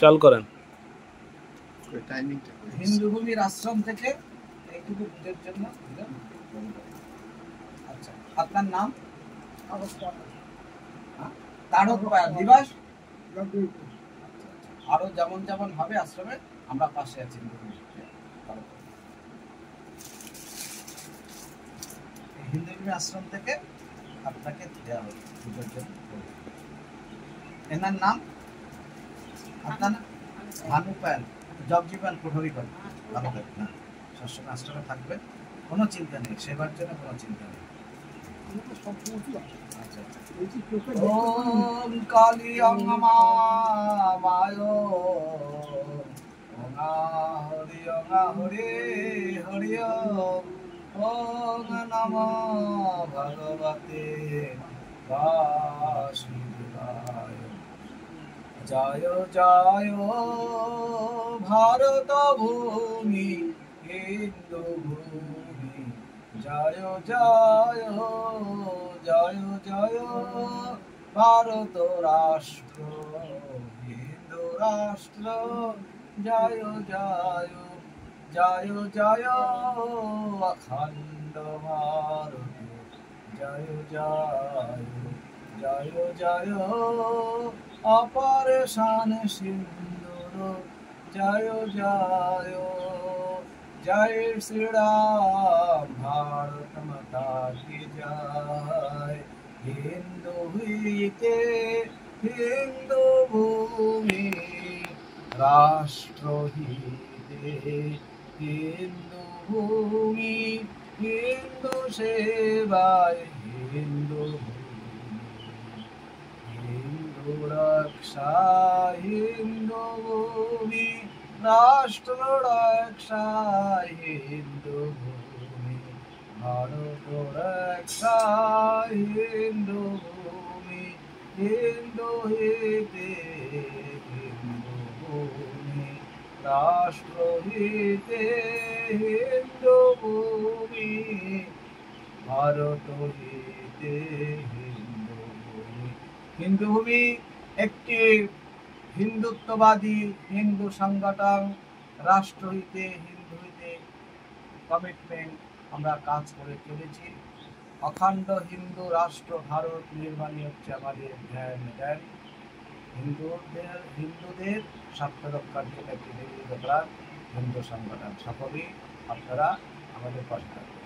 চাল করেন। হিন্দু ভূমির আশ্রম থেকে এইটুকু বুঝের জন্য। আচ্ছা, আপনার নাম? তারক দিবস। আরো যেমন যেমন হবে আশ্রমে, আমরা পাশে আছি। হিন্দু ভূমি আশ্রম থেকে আপনাকে দেওয়া হবে বুঝের জন্য। এনার নাম? আপনার নাম? ভানু পাল, জগজীবন কোঠরি পাল। ভালো থাকবেন, হ্যাঁ, সবসময় আশ্রমে থাকবেন, কোনো চিন্তা নেই, সেবার জন্য কোনো চিন্তা নেই। ওম কালী অঙ্গমা মায়ো অঙ্গা হরি হরি ওম নমো ভগবতে বাসুদেবায়। জয় জয় ভারত ভূমি হিন্দু ভূমি, জয় জয় জয় জয় ভারত রাষ্ট্র হিন্দু রাষ্ট্র, জয় জয় জয় জয় অখণ্ড ভারত, জয় জয় জয় জয় অপারেশন সিন্দুর, জয় জয় জয় শ্রীরাম ভারত মাতা কি জয়। হিন্দু হইতে হিন্দু ভূমি, রাষ্ট্র হইতে হিন্দু ভূমি, হিন্দু সেবায় হিন্দু হিন্দু রক্ষা হিন্দু ভূমি, রাষ্ট্র রক্ষা হিন্দু ভূমি, ভারত রক্ষা হিন্দু ভূমি, হিন্দু হইতে হিন্দু ভূমি, রাষ্ট্র হইতে হিন্দু ভূমি, ভারত হইতে হিন্দু ভূমি। হিন্দু ভূমি একটি হিন্দুত্ববাদী হিন্দু সংগঠন, রাষ্ট্র হইতে হিন্দু হইতে কমিটমেন্ট আমরা কাজ করে চলেছি। অখণ্ড হিন্দু রাষ্ট্র ভারত নির্মাণই হচ্ছে আমাদের ধ্যান। হিন্দুদের স্বার্থ রক্ষার জন্য একটি নির্মিত প্রাণ হিন্দু সংগঠন। সকলেই আপনারা আমাদের পাশে থাকবেন।